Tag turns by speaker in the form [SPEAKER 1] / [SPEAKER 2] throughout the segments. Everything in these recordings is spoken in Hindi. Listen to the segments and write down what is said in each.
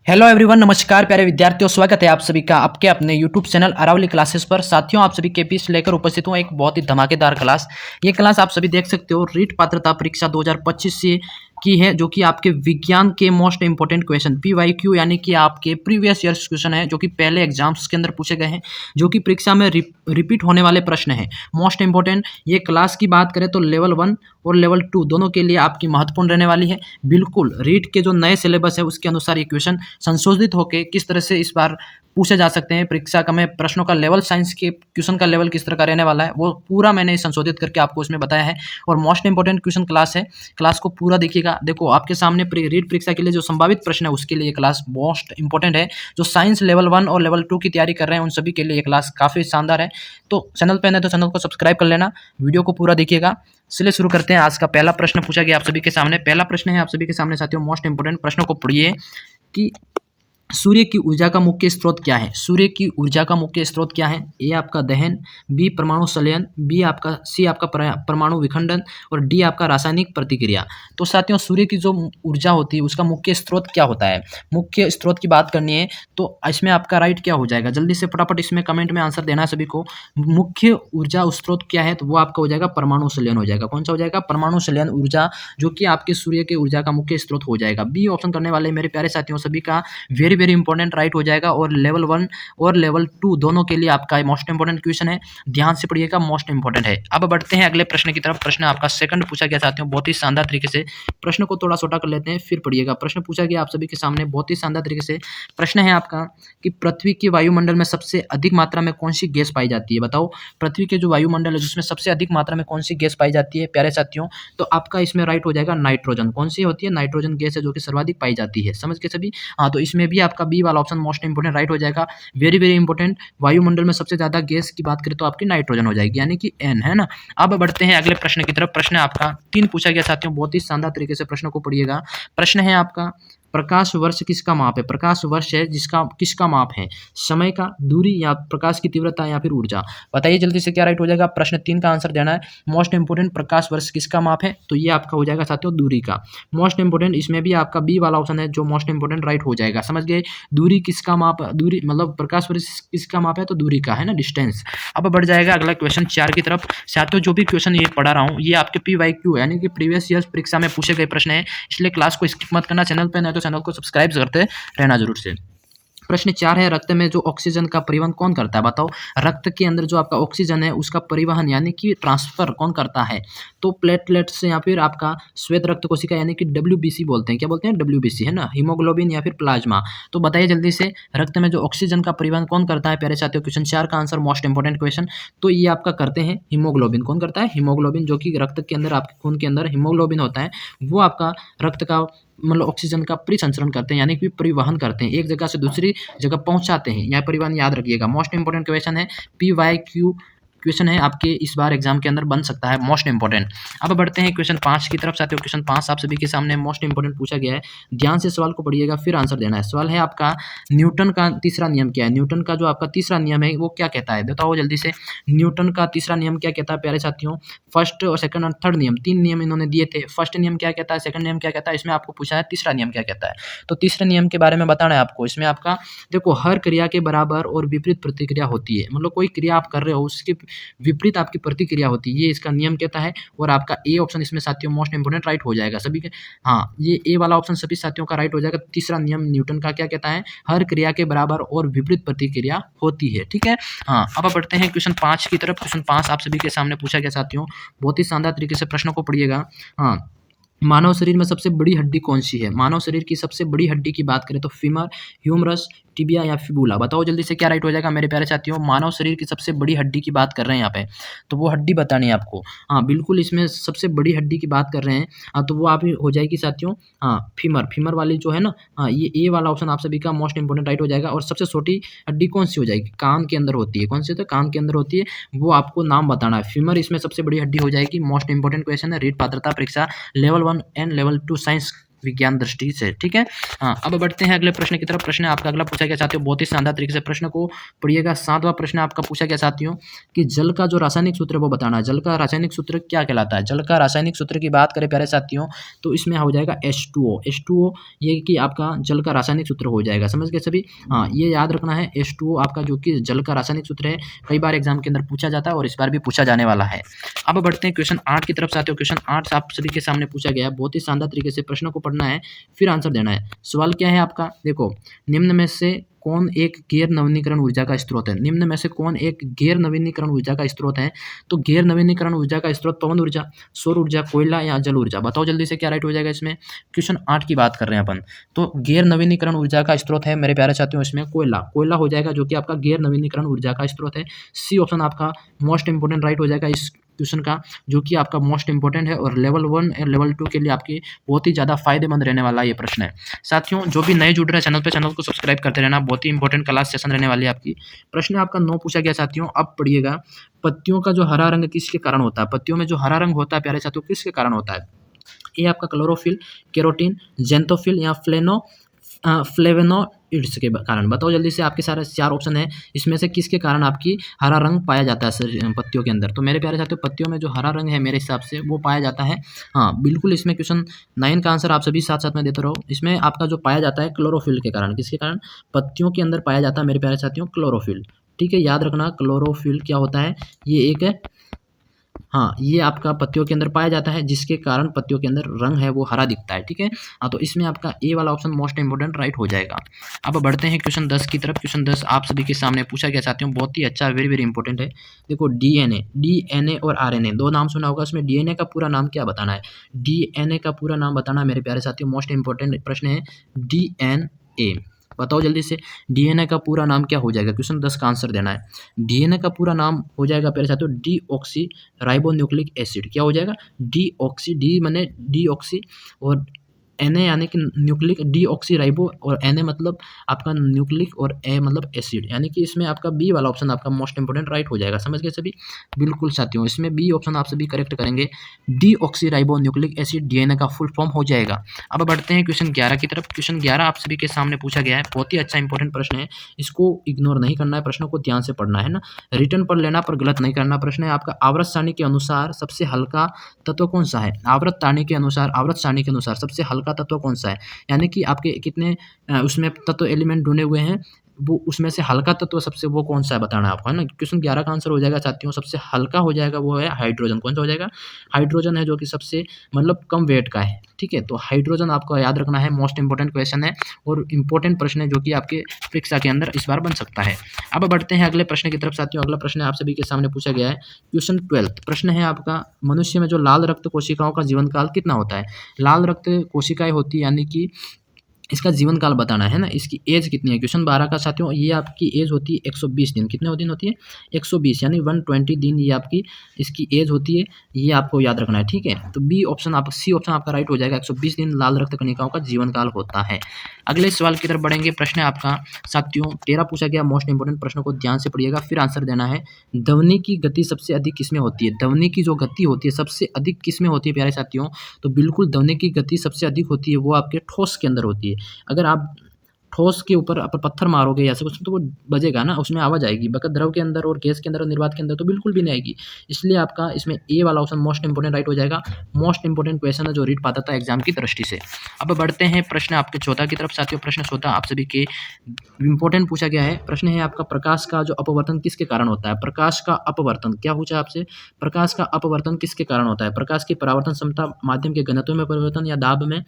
[SPEAKER 1] हेलो एवरीवन, नमस्कार प्यारे विद्यार्थियों, स्वागत है आप सभी का आपके अपने यूट्यूब चैनल अरावली क्लासेस पर। साथियों, आप सभी के बीच लेकर उपस्थित हूँ एक बहुत ही धमाकेदार क्लास। ये क्लास आप सभी देख सकते हो रीट पात्रता परीक्षा 2025 से की है, जो कि आपके विज्ञान के मोस्ट इंपोर्टेंट क्वेश्चन PYQ यानी कि आपके प्रीवियस ईयर्स क्वेश्चन है, जो कि पहले एग्जाम्स के अंदर पूछे गए हैं, जो कि परीक्षा में रिपीट होने वाले प्रश्न हैं मोस्ट इंपोर्टेंट। ये क्लास की बात करें तो लेवल 1 और लेवल 2 दोनों के लिए आपकी महत्वपूर्ण रहने वाली है। बिल्कुल रीट के जो नए सिलेबस है उसके अनुसार ये क्वेश्चन संशोधित होकर किस तरह से इस बार पूछे जा सकते हैं परीक्षा का, में प्रश्नों का लेवल, साइंस के क्वेश्चन का लेवल किस तरह का रहने वाला है वो पूरा मैंने संशोधित करके आपको इसमें बताया है। और मोस्ट इंपोर्टेंट क्वेश्चन क्लास है, क्लास को पूरा देखिएगा। देखो, आपके सामने रीट परीक्षा के लिए जो संभावित प्रश्न है उसके लिए क्लास मोस्ट इंपोर्टेंट है। जो साइंस लेवल 1 और लेवल 2 की तैयारी कर रहे हैं उन सभी के लिए ये क्लास काफ़ी शानदार है। तो चैनल पर नहीं तो चैनल को सब्सक्राइब कर लेना, वीडियो को पूरा देखिएगा। चलिए शुरू करते हैं। आज का पहला प्रश्न पूछा गया आप सभी के सामने। पहला प्रश्न है आप सभी के सामने साथियों, मोस्ट इंपोर्टेंट प्रश्नों को पढ़िए कि सूर्य की ऊर्जा का मुख्य स्रोत क्या है। सूर्य की ऊर्जा का मुख्य स्रोत क्या है? ए आपका दहन, बी परमाणु संलयन, सी आपका परमाणु विखंडन और डी आपका रासायनिक प्रतिक्रिया। तो साथियों, सूर्य की जो ऊर्जा होती है उसका मुख्य स्रोत क्या होता है? मुख्य स्रोत की बात करनी है तो इसमें आपका राइट क्या हो जाएगा? जल्दी से फटाफट इसमें कमेंट में आंसर देना है सभी को। मुख्य ऊर्जा स्रोत क्या है? तो वो आपका हो जाएगा परमाणु संलयन हो जाएगा। कौन सा हो जाएगा? परमाणु संलयन ऊर्जा, जो कि आपके सूर्य के ऊर्जा का मुख्य स्रोत हो जाएगा। बी ऑप्शन करने वाले मेरे प्यारे साथियों सभी का वेरी इंपॉर्टेंट राइट हो जाएगा। और लेवल 1 और लेवल 2 दोनों के लिए आपका मोस्ट इंपॉर्टेंट क्वेश्चन है, ध्यान से पढ़िएगा, मोस्ट इंपॉर्टेंट है। अब बढ़ते हैं अगले प्रश्न की तरफ। प्रश्न आपका सेकंड पूछा गया साथियों, बहुत ही शानदार तरीके से। प्रश्न को थोड़ा छोटा कर लेते हैं फिर पढ़िएगा। प्रश्न पूछा गया आप सभी के सामने बहुत ही शानदार तरीके से। प्रश्न है आपका कि पृथ्वी के वायुमंडल में सबसे अधिक मात्रा में कौन सी गैस पाई जाती है? बताओ, पृथ्वी के जो वायुमंडल है जिसमें सबसे अधिक मात्रा में कौन सी गैस पाई जाती है प्यारे साथियों? तो आपका इसमें राइट हो जाएगा नाइट्रोजन। कौन सी होती है? नाइट्रोजन गैस है जो कि सर्वाधिक पाई जाती है। समझ के सभी? हाँ, तो इसमें भी आपका बी वाला ऑप्शन मोस्ट इंपोर्टेंट राइट हो जाएगा। Very important. वायुमंडल में सबसे ज्यादा गैस की बात करें तो आपकी नाइट्रोजन हो जाएगी, यानी कि एन, है ना। अब बढ़ते हैं अगले प्रश्न की तरफ। प्रश्न आपका 3 पूछा गया साथियों, बहुत ही शानदार तरीके से प्रश्न को पढ़िएगा। प्रश्न है आपका, प्रकाश वर्ष किसका माप है? प्रकाश वर्ष है जिसका किसका माप है? समय का, दूरी, या प्रकाश की तीव्रता, या फिर ऊर्जा? बताइए जल्दी से क्या राइट हो जाएगा। प्रश्न 3 का आंसर देना है। मोस्ट इंपोर्टेंट, प्रकाश वर्ष किसका माप है? तो ये आपका हो जाएगा साथियों दूरी का। मोस्ट इंपोर्टेंट, इसमें भी आपका बी वाला ऑप्शन है जो मोस्ट इंपोर्टेंट राइट हो जाएगा। समझ गए? दूरी किसका माप, दूरी मतलब प्रकाश वर्ष किसका माप है? तो दूरी का, है ना, डिस्टेंस। अब बढ़ जाएगा अगला क्वेश्चन 4 की तरफ। साथियों, जो भी क्वेश्चन ये पढ़ा रहा हूँ ये आपके PYQ यानी कि प्रीवियस ईयर्स परीक्षा में पूछे गए प्रश्न है, इसलिए क्लास को स्किप मत करना। चैनल पर नहीं तो चैनल को सब्सक्राइब करते रहना जरूर से। प्रश्न 4 है, रक्त में जो ऑक्सीजन का परिवहन कौन करता है? बताओ, रक्त के अंदर जो आपका ऑक्सीजन है उसका परिवहन यानी कि ट्रांसफर कौन करता है? तो प्लेटलेट्स या फिर आपका श्वेत रक्त कोशिका यानी कि WBC बोलते हैं। क्या बोलते हैं? WBC, है ना, हीमोग्लोबिन या फिर प्लाज्मा। तो बताइए जल्दी से, रक्त में जो ऑक्सीजन का परिवहन कौन करता है प्यारे साथियों? क्वेश्चन 4 का आंसर मोस्ट इंपोर्टेंट क्वेश्चन, तो ये आपका करते हैं हीमोग्लोबिन। कौन करता है? हीमोग्लोबिन, जो कि रक्त के अंदर, आपके खून के अंदर हीमोग्लोबिन होता है, वो आपका रक्त का मतलब ऑक्सीजन का परिसंचरण करते हैं, यानी कि परिवहन करते हैं, एक जगह से दूसरी जगह पहुंचाते हैं। यह परिवहन याद रखिएगा, मोस्ट इंपोर्टेंट क्वेश्चन है। PYQ क्वेश्चन है आपके इस बार एग्जाम के अंदर बन सकता है, मोस्ट इंपोर्टेंट। अब बढ़ते हैं क्वेश्चन 5 की तरफ साथियों। क्वेश्चन 5 आप सभी के सामने मोस्ट इंपोर्टेंट पूछा गया है, ध्यान से सवाल को पढ़िएगा फिर आंसर देना है। सवाल है आपका, न्यूटन का तीसरा नियम क्या है? न्यूटन का जो आपका तीसरा नियम है वो क्या कहता है? बताओ जल्दी से, न्यूटन का तीसरा नियम क्या कहता है प्यारे साथियों? फर्स्ट और सेकंड और थर्ड नियम, 3 नियम इन्होंने दिए थे। फर्स्ट नियम क्या कहता है, सेकंड नियम क्या कहता है, इसमें आपको पूछा है तीसरा नियम क्या कहता है। तो तीसरे नियम के बारे में बताना है आपको। इसमें आपका देखो, हर क्रिया के बराबर और विपरीत प्रतिक्रिया होती है, मतलब कोई क्रिया आप कर रहे हो उसके विपरीत आपकी प्रतिक्रिया होती है, ये इसका नियम कहता है। और आपका ए ऑप्शन इसमें साथियों मोस्ट इंपोर्टेंट राइट हो जाएगा सभी के। हाँ, ये ए वाला ऑप्शन सभी साथियों का राइट हो जाएगा। तीसरा नियम न्यूटन का क्या कहता है? हर क्रिया के बराबर और विपरीत प्रतिक्रिया होती है, ठीक है। हाँ, अब बढ़ते हैं क्वेश्चन 5 की तरफ। क्वेश्चन 5 आप सभी के सामने पूछा गया साथियों, बहुत ही शानदार तरीके से प्रश्नों को पढ़िएगा। हाँ, मानव शरीर में सबसे बड़ी हड्डी कौन सी है? मानव शरीर की सबसे बड़ी हड्डी की बात करें तो फीमर, ह्यूमरस, टिबिया या फिबुला? बताओ जल्दी से क्या राइट हो जाएगा मेरे प्यारे साथियों। मानव शरीर की सबसे बड़ी हड्डी की बात कर रहे हैं यहाँ पे, तो वो हड्डी बतानी है आपको। हाँ बिल्कुल, इसमें सबसे बड़ी हड्डी की बात कर रहे हैं। हाँ, तो वो आप हो जाएगी साथियों, हाँ फीमर, फीमर वाली जो है ना, हाँ ये ए वाला ऑप्शन आप सभी का मोस्ट इंपोर्टेंट राइट हो जाएगा। और सबसे छोटी हड्डी कौन सी हो जाएगी? कान के अंदर होती है। कौन सी? तो कान के अंदर होती है, वो आपको नाम बताना है। फीमर इसमें सबसे बड़ी हड्डी हो जाएगी। मोस्ट इंपोर्टेंट क्वेश्चन है, रीट पात्रता परीक्षा लेवल 1 एंड लेवल 2 साइंस विज्ञान दृष्टि से। ठीक है, हाँ, अब बढ़ते हैं अगले प्रश्न की तरफ। प्रश्न आपका अगला पूछा गया साथियों, बहुत ही शानदार तरीके से प्रश्न को पढ़िएगा। 7वां प्रश्न आपका पूछा गया साथियों कि जल का जो रासायनिक सूत्र है वो बताना है। जल का रासायनिक सूत्र क्या कहलाता है? जल का रासायनिक सूत्र की बात करें प्यारे साथियों तो इसमें हो जाएगा H2O। H2O ये कि आपका जल का रासायनिक सूत्र हो जाएगा, समझ गए सभी। हाँ, ये याद रखना है, H2O आपका जो कि जल का रासायनिक सूत्र है, कई बार एग्जाम के अंदर पूछा जाता है और इस बार भी पूछा जाने वाला है। अब बढ़ते हैं क्वेश्चन 8 की तरफ साथियों। क्वेश्चन 8 आप सभी के सामने पूछा गया है, बहुत ही शानदार तरीके से प्रश्न को पढ़ना है, फिर आंसर देना है। सवाल क्या है आपका, देखो, निम्न में से कौन एक गैर नवीनीकरण ऊर्जा का स्रोत है? निम्न में से कौन एक गैर नवीनीकरण ऊर्जा का स्रोत है? तो गैर नवीनीकरण ऊर्जा का स्रोत पवन ऊर्जा, सौर ऊर्जा, कोयला या जल ऊर्जा। बताओ जल्दी से क्या राइट हो जाएगा इसमें। क्वेश्चन 8 की बात कर रहे हैं अपन, तो गैर नवीनीकरण ऊर्जा का स्रोत है मेरे प्यारे साथियों इसमें कोयला। कोयला हो जाएगा जो कि आपका गैर नवीनीकरण ऊर्जा का स्रोत है। सी ऑप्शन आपका मोस्ट इंपोर्टेंट राइट हो जाएगा इस क्वेश्चन का, जो कि आपका मोस्ट इंपोर्टेंट है और लेवल 1 और लेवल 2 के लिए आपकी बहुत ही ज़्यादा फायदेमंद रहने वाला ये प्रश्न है। साथियों जो भी नए जुड़ रहे हैं चैनल पे, चैनल को सब्सक्राइब करते रहना, बहुत ही इंपॉर्टेंट क्लास सेशन रहने वाली है आपकी। प्रश्न आपका 9 पूछा गया साथियों, अब पढ़िएगा, पत्तियों का जो हरा रंग किसके कारण होता है? पत्तियों में जो हरा रंग होता है प्यारे साथियों किसके कारण होता है? ये आपका क्लोरोफिल, केरोटीन, जेंथोफिल या फ्लेवोनोइड्स के कारण। बताओ जल्दी से, आपके सारे 4 ऑप्शन है, इसमें से किसके कारण आपकी हरा रंग पाया जाता है पत्तियों के अंदर? तो मेरे प्यारे साथियों पत्तियों में जो हरा रंग है मेरे हिसाब से वो पाया जाता है, हाँ बिल्कुल, इसमें क्वेश्चन 9 का आंसर आप सभी साथ साथ में देते रहो। इसमें आपका जो पाया जाता है क्लोरोफिल के कारण, किसके कारण? पत्तियों के अंदर पाया जाता है मेरे प्यारे साथियों क्लोरोफिल। ठीक है, याद रखना क्लोरोफिल क्या होता है, ये एक है, हाँ, ये आपका पत्तियों के अंदर पाया जाता है जिसके कारण पत्तियों के अंदर रंग है वो हरा दिखता है। ठीक है, हाँ, तो इसमें आपका ए वाला ऑप्शन मोस्ट इंपोर्टेंट राइट हो जाएगा। अब बढ़ते हैं क्वेश्चन 10 की तरफ। क्वेश्चन 10 आप सभी के सामने पूछा गया साथियों, बहुत ही अच्छा, वेरी वेरी इंपॉर्टेंट है। देखो, डीएनए और आरएनए, दो नाम सुना होगा, उसमें डीएनए का पूरा नाम क्या बताना है? डीएनए का पूरा नाम बताना है मेरे प्यारे साथियों, मोस्ट इंपोर्टेंट प्रश्न है डीएनए। बताओ जल्दी से, डीएनए का पूरा नाम क्या हो जाएगा? क्वेश्चन 10 का आंसर देना है। डीएनए का पूरा नाम हो जाएगा प्यारे साथियों डीऑक्सी राइबोन्यूक्लिक एसिड। क्या हो जाएगा? डीऑक्सी, डी माने डीऑक्सी और Na यानी कि न्यूक्लिक, डीऑक्सी राइबो और Na मतलब आपका न्यूक्लिक और ए मतलब एसिड, यानी कि इसमें आपका बी वाला ऑप्शन आपका मोस्ट इंपोर्टेंट राइट हो जाएगा। समझ गए सभी? बिल्कुल साथियों, इसमें बी ऑप्शन आप सभी करेक्ट करेंगे, deoxy ribo nucleic acid DNA का फुल फॉर्म हो जाएगा। अब बढ़ते हैं क्वेश्चन 11 की तरफ। क्वेश्चन 11 आप सभी के सामने पूछा गया है, बहुत ही अच्छा इंपॉर्टेंट प्रश्न है, इसको इग्नोर नहीं करना है, प्रश्न को ध्यान से पढ़ना है ना, रिटर्न पढ़ लेना पर गलत नहीं करना। प्रश्न है आपका, आवर्त सारणी के अनुसार सबसे हल्का तत्व कौन सा है? आवर्त सारणी के अनुसार सबसे हल्का तत्व कौन सा है? यानी कि आपके कितने उसमें तत्व एलिमेंट ढूंढे हुए हैं, वो उसमें से हल्का तत्व सबसे वो कौन सा है बताना है आपको, है ना। क्वेश्चन 11 का आंसर हो जाएगा साथियों, सबसे हल्का हो जाएगा वो है हाइड्रोजन। कौन सा हो जाएगा? हाइड्रोजन है, जो कि सबसे मतलब कम वेट का है। ठीक है, तो हाइड्रोजन आपको याद रखना है, मोस्ट इंपोर्टेंट क्वेश्चन है और इंपॉर्टेंट प्रश्न है जो कि आपके परीक्षा के अंदर इस बार बन सकता है। अब बढ़ते हैं अगले प्रश्न की तरफ साथियों। अगला प्रश्न आप सभी के सामने पूछा गया है, क्वेश्चन 12 प्रश्न है आपका, मनुष्य में जो लाल रक्त कोशिकाओं का जीवन काल कितना होता है? लाल रक्त कोशिकाएं होती है, यानी कि इसका जीवन काल बताना है ना, इसकी एज कितनी है? क्वेश्चन 12 का साथियों, ये आपकी एज होती है 120 दिन। कितने दिन होती है? 120 यानी 120 दिन ये आपकी इसकी एज होती है, ये आपको याद रखना है। ठीक है, तो बी ऑप्शन आप सी ऑप्शन आपका राइट हो जाएगा, 120 दिन लाल रक्त कणिकाओं का जीवन काल होता है। अगले सवाल की तरफ बढ़ेंगे। प्रश्न है आपका साथियों 13 पूछा गया, मोस्ट इंपोर्टेंट प्रश्न को ध्यान से पढ़िएगा, फिर आंसर देना है। ध्वनि की गति सबसे अधिक किसमें होती है? ध्वनि की जो गति होती है सबसे अधिक किसमें होती है प्यारे साथियों? तो बिल्कुल ध्वनि की गति सबसे अधिक होती है वो आपके ठोस के अंदर होती है। अगर आप ठोस के ऊपर आप पत्थर मारोगे या ऐसा कुछ तो वो बजेगा ना, उसमें आवाज़ आएगी। बकर द्रव के अंदर और गैस के अंदर और निर्वात के अंदर तो बिल्कुल भी नहीं आएगी। इसलिए आपका इसमें ए वाला ऑप्शन मोस्ट इंपोर्टेंट राइट हो जाएगा। मोस्ट इंपोर्टेंट क्वेश्चन है जो रीड पाता था एग्जाम की दृष्टि से। अब बढ़ते हैं प्रश्न आपके 14 की तरफ साथियों। प्रश्न 14 आप सभी के इंपॉर्टेंट पूछा गया है। प्रश्न है आपका, प्रकाश का जो अपवर्तन किसके कारण होता है? प्रकाश का अपवर्तन क्या पूछा आपसे? प्रकाश का अपवर्तन किसके कारण होता है? प्रकाश की परावर्तन क्षमता, माध्यम के घनत्व में परिवर्तन या दाब में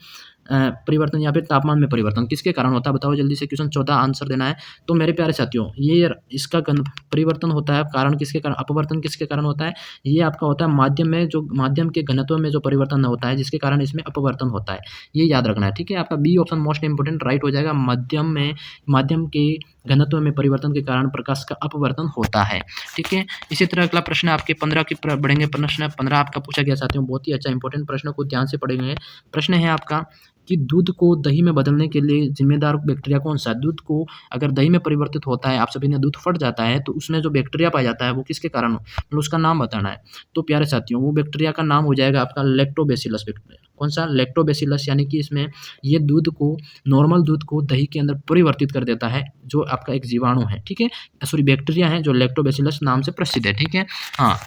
[SPEAKER 1] परिवर्तन या फिर तापमान में परिवर्तन किसके कारण होता है? बताओ जल्दी से, क्वेश्चन 14 आंसर देना है। तो मेरे प्यारे साथियों ये इसका परिवर्तन होता है, कारण किसके कारण, अपवर्तन किसके कारण होता है? ये आपका होता है माध्यम में, जो माध्यम के घनत्व में जो परिवर्तन होता है जिसके कारण इसमें अपवर्तन होता है, ये याद रखना है। ठीक है, आपका B option most important right हो जाएगा, माध्यम के घनत्व में परिवर्तन के कारण प्रकाश का अपवर्तन होता है। ठीक है, इसी तरह अगला प्रश्न आपके 15 की बढ़ेंगे। प्रश्न 15 आपका पूछा गया साथियों, बहुत ही अच्छा इंपॉर्टेंट प्रश्न को ध्यान से पढ़ेंगे। प्रश्न है आपका कि दूध को दही में बदलने के लिए जिम्मेदार बैक्टीरिया कौन सा है? दूध को अगर दही में परिवर्तित होता है, आप सभी ने दूध फट जाता है, तो उसमें जो बैक्टीरिया पाया जाता है वो किसके कारण, मतलब उसका नाम बताना है। तो प्यारे साथियों वो बैक्टीरिया का नाम हो जाएगा आपका लैक्टोबैसिलस बैक्टीरिया। कौन सा, लैक्टोबैसिलस, यानी कि इसमें ये दूध को, नॉर्मल दूध को दही के अंदर परिवर्तित कर देता है, जो आपका एक जीवाणु है, ठीक है, सॉरी बैक्टीरिया है जो लैक्टोबैसिलस नाम से प्रसिद्ध है, ठीक है। हाँ,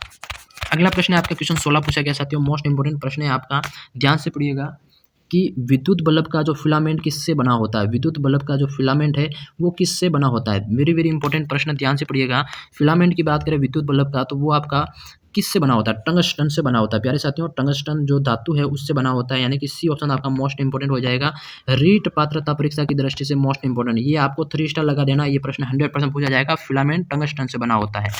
[SPEAKER 1] अगला प्रश्न है आपका क्वेश्चन 16 पूछा गया साथियों, मोस्ट इंपोर्टेंट प्रश्न है आपका, ध्यान से पढ़िएगा कि विद्युत बल्ब का जो फिलामेंट किससे बना होता है, विद्युत बल्ब का जो फिलामेंट है वो किससे बना होता है, वेरी वेरी इंपॉर्टेंट प्रश्न, ध्यान से पढ़िएगा। फिलामेंट की बात करें विद्युत बल्ब का, तो वो आपका किससे बना होता है, टंगस्टन से बना होता है प्यारे साथियों, टंगस्टन जो धातु है उससे बना होता है, यानी कि सी ऑप्शन आपका मोस्ट इंपोर्टेंट हो जाएगा। रीट पात्रता परीक्षा की दृष्टि से मोस्ट इंपोर्टेंट, ये आपको 3 स्टार लगा देना, ये प्रश्न 100% पूछा जाएगा, फिलामेंट टंगस्टन से बना होता है।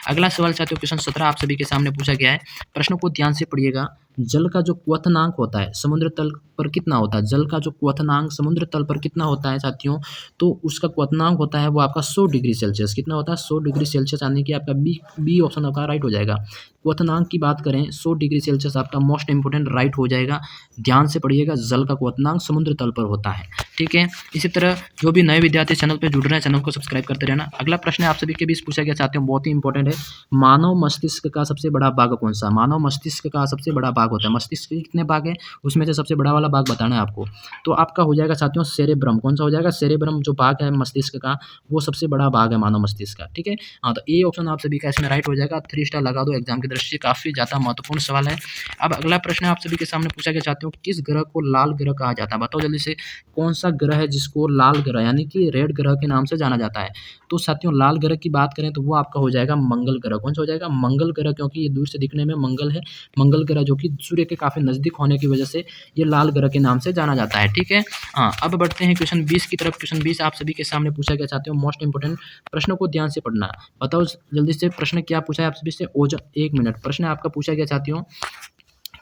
[SPEAKER 1] अगला सवाल साथियों क्वेश्चन 17 आप सभी के सामने पूछा गया है, प्रश्न को ध्यान से पढ़िएगा। जल का जो क्वथनांक होता है समुद्र तल पर कितना होता है, जल का जो क्वथनांक समुद्र तल पर कितना होता है साथियों, तो उसका क्वथनांक होता है वो आपका 100 डिग्री सेल्सियस, कितना होता है 100 डिग्री सेल्सियस, यानी कि आपका बी ऑप्शन आपका राइट हो जाएगा। क्वथनांक की बात करें 100 डिग्री सेल्सियस आपका मोस्ट इंपोर्टेंट राइट हो जाएगा, ध्यान से पढ़िएगा, जल का क्वथनांक समुद्र तल पर होता है, ठीक है। इसी तरह जो भी नए विद्यार्थी चैनल पर जुड़ रहे हैं, चैनल को सब्सक्राइब करते रहना। अगला प्रश्न आप सभी के बीच पूछा गया साथियों, बहुत ही इंपॉर्टेंट है, मानव मस्तिष्क का सबसे बड़ा भाग कौन सा, मानव मस्तिष्क का सबसे बड़ा भाग होता है, मस्तिष्क के कितने भाग है उसमें से सबसे बड़ा वाला भाग बताना है आपको, तो आपका हो जाएगा साथियों सेरेब्रम, कौन सा हो जाएगा, सेरेब्रम जो भाग है मस्तिष्क का वो सबसे बड़ा भाग है मानव मस्तिष्क का, ठीक है। हाँ, तो ए ऑप्शन आप सभी का इसमें राइट हो जाएगा, 3 स्टार लगा दो, एग्जाम की दृष्टि से काफी ज्यादा महत्वपूर्ण सवाल है। अब अगला प्रश्न आप सभी के सामने पूछा गया साथियों, किस ग्रह को लाल ग्रह कहा जाता है, बताओ जल्दी से, कौन सा ग्रह है जिसको लाल ग्रह यानी कि रेड ग्रह के नाम से जाना जाता है, तो साथियों लाल ग्रह की बात करें तो वो आपका हो जाएगा मंगल ग्रह, कौन सा हो जाएगा, मंगल ग्रह, क्योंकि ये दूर से दिखने में मंगल है, मंगल ग्रह जो कि सूर्य के काफी नजदीक होने की वजह से ये लाल ग्रह के नाम से जाना जाता है, ठीक है। हाँ, अब बढ़ते हैं क्वेश्चन 20 की तरफ, क्वेश्चन 20 आप सभी के सामने पूछा गया साथियों, मोस्ट इंपोर्टेंट प्रश्नों को ध्यान से पढ़ना, बताओ जल्दी से प्रश्न क्या पूछा है आप सभी से, ओजोन, 1 मिनट, प्रश्न आपका पूछा गया साथियों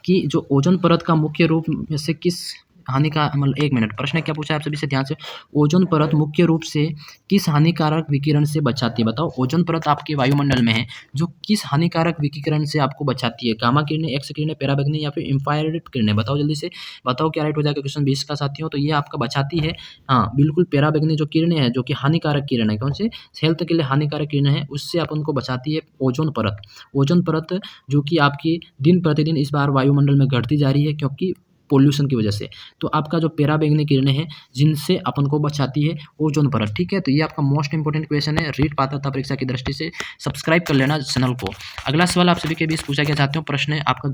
[SPEAKER 1] कि जो ओजोन परत का मुख्य रूप में से किस हानि का, मतलब 1 मिनट, प्रश्न क्या पूछा है आप सभी से ध्यान से, ओजोन परत मुख्य रूप से किस हानिकारक विकिरण से बचाती है, बताओ ओजोन परत आपके वायुमंडल में है जो किस हानिकारक विकिरण से आपको बचाती है, गामा किरणें, एक्स किरणें, पराबैंगनी या फिर इंफ्रारेड किरणें, बताओ जल्दी से, बताओ क्या राइट हो जाएगा क्वेश्चन 20 का साथियों, तो ये आपका बचाती है, हाँ बिल्कुल, पराबैंगनी जो किरणें हैं जो कि हानिकारक किरण है, कौन से, हेल्थ के लिए हानिकारक किरणें हैं, उससे अपन को बचाती है ओजोन परत, ओजोन परत जो कि आपकी दिन प्रतिदिन इस बार वायुमंडल में घटती जा रही है क्योंकि पोल्यूशन की वजह से, तो आपका जो पराबैंगनी किरणें हैं जिनसे अपन को बचाती है ओजोन परत, ठीक है। तो ये आपका मोस्ट इंपोर्टेंट क्वेश्चन है, रीट पात्रता परीक्षा की दृष्टि से सब्सक्राइब कर लेना चैनल को। अगला सवाल आप सभी के बीच पूछा गया चाहते हो, प्रश्न है आपका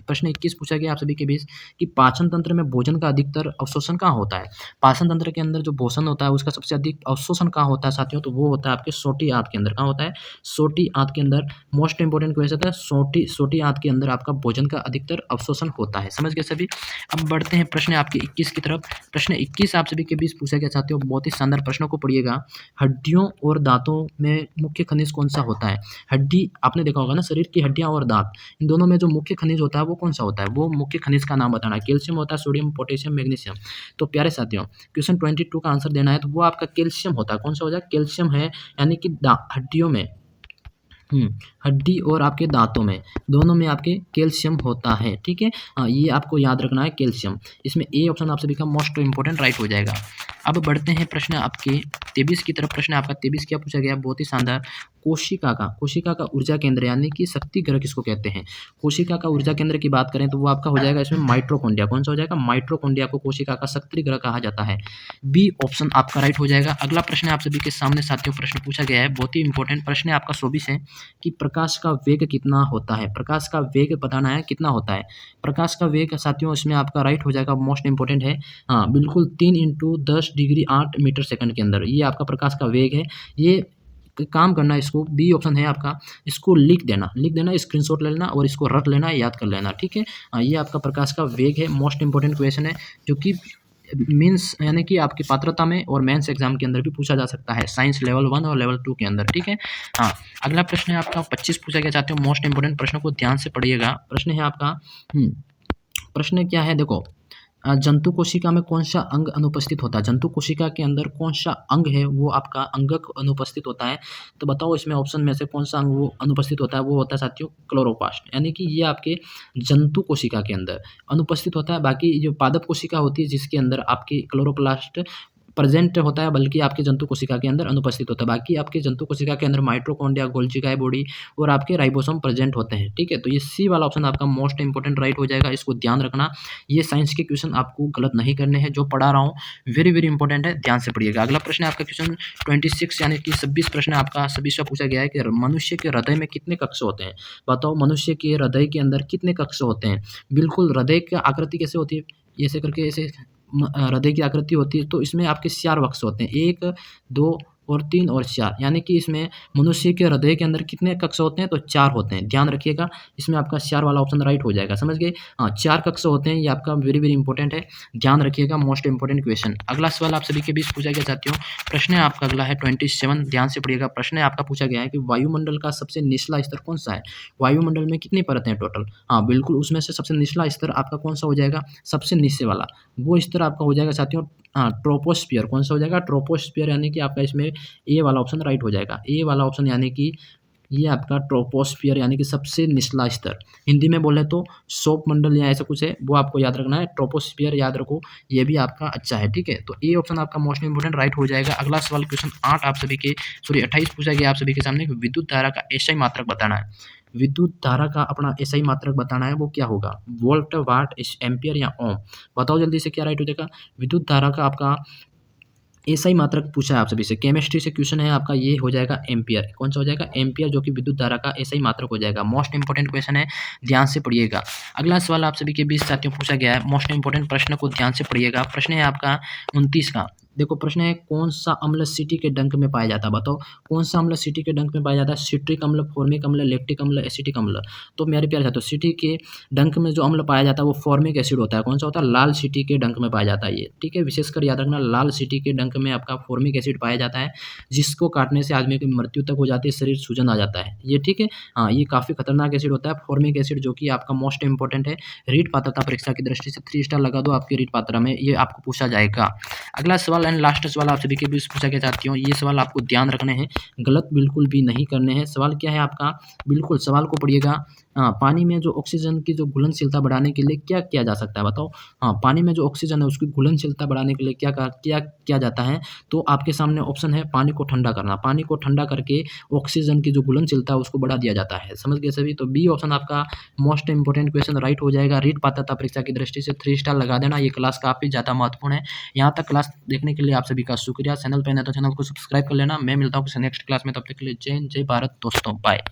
[SPEAKER 1] प्रश्न 21 पूछा गया आप सभी के बीच कि पाचन तंत्र में भोजन का अधिकतर अवशोषण कहाँ होता है, पाचन तंत्र के अंदर जो भोजन होता है उसका सबसे अधिक अवशोषण कहाँ होता है साथियों, तो वो होता है आपके सोटी आंत के अंदर, कहाँ होता है, सोटी आंत के अंदर, मोस्ट इंपोर्टेंट क्वेश्चन है, सोटी आंत के अंदर आपका भोजन का अधिकतर अवशोषण होता है, समझ गए सभी। अब बढ़ते हैं प्रश्न आपके 21 की तरफ, प्रश्न 21 आप सभी के बीच पूछा गया चाहते हो, बहुत ही शानदार प्रश्नों को पढ़िएगा, हड्डियों और दांतों में मुख्य खनिज कौन सा होता है, हड्डी आपने देखा होगा ना, शरीर की हड्डियां और दांत, इन दोनों में जो मुख्य खनिज होता है वो कौन सा होता है, वो मुख्य खनिज का नाम बताना है, कैल्शियम होता है, सोडियम, पोटेशियम, मैग्नीशियम, तो प्यारे साथियों क्वेश्चन 22 का आंसर देना है, तो वो आपका कैल्शियम होता है, कौन सा हो जाए, कैल्शियम है, यानी कि हड्डियों में, हड्डी और आपके दांतों में दोनों में आपके कैल्शियम होता है, ठीक है। ये आपको याद रखना है कैल्शियम, इसमें ए ऑप्शन आप सभी का मोस्ट इंपोर्टेंट राइट हो जाएगा। अब बढ़ते हैं प्रश्न आपके 23 की तरफ, प्रश्न आपका 23 क्या पूछा गया, बहुत ही शानदार, कोशिका का ऊर्जा केंद्र यानी कि शक्ति ग्रह किसको कहते हैं, कोशिका का ऊर्जा केंद्र की बात करें तो वो आपका हो जाएगा इसमें माइटोकॉन्ड्रिया, कौन सा हो जाएगा, माइटोकॉन्ड्रिया को कोशिका का शक्ति ग्रह कहा जाता है, बी ऑप्शन आपका राइट हो जाएगा। अगला प्रश्न आप सभी के सामने साथियों प्रश्न पूछा गया है, बहुत ही इंपॉर्टेंट प्रश्न है आपका 24 है कि प्रकाश का वेग कितना होता है, प्रकाश का वेग बताना है कितना होता है, प्रकाश का वेग साथियों इसमें आपका राइट हो जाएगा, मोस्ट इंपोर्टेंट है, हाँ बिल्कुल 3 × 10 डिग्री 8 मीटर सेकंड के अंदर, ये आपका प्रकाश का वेग है। ये काम करना, इसको बी ऑप्शन है आपका, इसको लिख देना, स्क्रीनशॉट ले लेना और इसको रख लेना, याद कर लेना, ठीक है। ये आपका प्रकाश का वेग है, मोस्ट इंपोर्टेंट क्वेश्चन है जो कि मीन्स यानी कि आपकी पात्रता में और मेंस एग्जाम के अंदर भी पूछा जा सकता है, साइंस लेवल 1 और लेवल 2 के अंदर, ठीक है। हाँ, अगला प्रश्न है आपका 25 पूछा गया चाहते हो, मोस्ट इंपोर्टेंट प्रश्न को ध्यान से पढ़िएगा, प्रश्न है आपका प्रश्न क्या है, देखो जंतु कोशिका में कौन सा अंग अनुपस्थित होता है, जंतु कोशिका के अंदर कौन सा अंग है वो आपका अंगक अनुपस्थित होता है, तो बताओ इसमें ऑप्शन में से कौन सा अंग वो अनुपस्थित होता है, वो होता है साथियों क्लोरोप्लास्ट, यानी कि ये आपके जंतु कोशिका के अंदर अनुपस्थित होता है। बाकी जो पादप कोशिका होती है जिसके अंदर आपकी क्लोरोप्लास्ट प्रेजेंट होता है, बल्कि आपके जंतु कोशिका के अंदर अनुपस्थित होता है। बाकी आपके जंतु कोशिका के अंदर माइटोकॉन्ड्रिया, गोल्गी बॉडी और आपके राइबोसोम प्रेजेंट होते हैं, ठीक है। तो ये सी वाला ऑप्शन आपका मोस्ट इंपोर्टेंट राइट हो जाएगा, इसको ध्यान रखना। ये साइंस के क्वेश्चन आपको गलत नहीं करने हैं, जो पढ़ा रहा हूँ वेरी वेरी इंपॉर्टेंट है, ध्यान से पढ़िएगा। अगला प्रश्न है आपका क्वेश्चन 26 यानी कि 26 प्रश्न आपका 26वां पूछा गया है कि मनुष्य के हृदय में कितने कक्ष होते हैं। बताओ मनुष्य के हृदय के अंदर कितने कक्ष होते हैं। बिल्कुल, हृदय की आकृति कैसे होती है, ऐसे करके ऐसे हृदय की आकृति होती है, तो इसमें आपके 4 कक्ष होते हैं, 1 2 और 3 और 4, यानी कि इसमें मनुष्य के हृदय के अंदर कितने कक्ष होते हैं, तो 4 होते हैं। ध्यान रखिएगा, इसमें आपका 4 वाला ऑप्शन राइट हो जाएगा, समझ गए। हाँ, 4 कक्ष होते हैं, ये आपका वेरी वेरी इंपॉर्टेंट है, ध्यान रखिएगा, मोस्ट इंपॉर्टेंट क्वेश्चन। अगला सवाल आप सभी के बीच पूछा गया साथियों, प्रश्न है आपका अगला है 27, ध्यान से पढ़िएगा। प्रश्न है आपका पूछा गया है कि वायुमंडल का सबसे निचला स्तर कौन सा है। वायुमंडल में कितनी परतें हैं टोटल। हाँ बिल्कुल, उसमें से सबसे निचला स्तर आपका कौन सा हो जाएगा, सबसे नीचे वाला वो स्तर आपका हो जाएगा साथियों, हाँ ट्रोपोस्फियर। कौन सा हो जाएगा, ट्रोपोस्फियर, यानी कि आपका इसमें ए वाला ऑप्शन राइट हो जाएगा। ए वाला ऑप्शन यानी कि ये आपका ट्रोपोस्फियर यानी कि सबसे निचला स्तर, हिंदी में बोले तो सौर मंडल या ऐसा कुछ है, वो आपको याद रखना है। ट्रोपोस्फियर याद रखो, ये भी आपका अच्छा है, ठीक है। तो ए ऑप्शन आपका मोस्ट इंपोर्टेंट राइट हो जाएगा। अगला सवाल क्वेश्चन 8 आप सभी के 28 पूछा गया आप सभी के सामने, विद्युत धारा का एसआई मात्रक बताना है। विद्युत धारा का अपना एसआई मात्रक बताना है, वो क्या होगा, वोल्ट, वाट, एम्पियर या ओम। बताओ जल्दी से क्या राइट हो जाएगा। विद्युत धारा का आपका एसआई मात्रक पूछा है आप सभी से, केमिस्ट्री से क्वेश्चन है आपका, ये हो जाएगा एम्पियर। कौन सा हो जाएगा, एम्पियर, जो कि विद्युत धारा का एसआई मात्रक हो जाएगा। मोस्ट इंपोर्टेंट क्वेश्चन है, ध्यान से पढ़िएगा। अगला सवाल आप सभी के बीच साथियों पूछा गया है, मोस्ट इंपोर्टेंट प्रश्न को ध्यान से पढ़िएगा। प्रश्न है आपका 29 का, देखो प्रश्न है, कौन सा अम्ल सिटी के डंक में पाया जाता है। बताओ कौन सा अम्ल सिटी के डंक में पाया जाता है, सिट्रिक अम्ल, फॉर्मिक अम्ल, लैक्टिक अम्ल, एसिटिक अम्ल। तो मेरे प्यारे साथियों, सिटी के डंक में जो अम्ल पाया जाता है वो फॉर्मिक एसिड होता है। कौन सा होता है, लाल सिटी के डंक में पाया जाता है ये, ठीक है। विशेषकर याद रखना, लाल सिटी के डंक में आपका फॉर्मिक एसिड पाया जाता है, जिसको काटने से आदमी की मृत्यु तक हो जाती है, शरीर सूजन आ जाता है ये, ठीक है। हाँ, ये काफ़ी खतरनाक एसिड होता है फॉर्मिक एसिड, जो कि आपका मोस्ट इंपॉर्टेंट है। रीट पात्रता परीक्षा की दृष्टि से 3 स्टार लगा दो आपकी रीट पात्रा में, ये आपको पूछा जाएगा। अगला सवाल एंड लास्ट सवाल आप सभी के बीच पूछा गया साथियों, ये सवाल आपको ध्यान रखने हैं, गलत बिल्कुल भी नहीं करने हैं। सवाल क्या है आपका, बिल्कुल सवाल को पढ़िएगा। हाँ, पानी में जो ऑक्सीजन की जो घुलनशीलता बढ़ाने के लिए क्या किया जा सकता है, बताओ। हाँ, पानी में जो ऑक्सीजन है उसकी घुलनशीलता बढ़ाने के लिए क्या किया जाता है। तो आपके सामने ऑप्शन है, पानी को ठंडा करना, पानी को ठंडा करके ऑक्सीजन की जो घुलनशीलता है उसको बढ़ा दिया जाता है, समझ गए सभी। तो बी ऑप्शन आपका मोस्ट इंपोर्टेंट क्वेश्चन राइट हो जाएगा। रीट पात्रता परीक्षा की दृष्टि से 3 स्टार लगा देना, ये क्लास काफ़ी ज़्यादा महत्वपूर्ण है। यहाँ तक क्लास देखने के लिए आप सभी का शुक्रिया। चैनल पर है तो चैनल को सब्सक्राइब कर लेना। मैं मिलता हूँ किसी नेक्स्ट क्लास में, तब तक के लिए जय हिंद, जय भारत दोस्तों, बाय।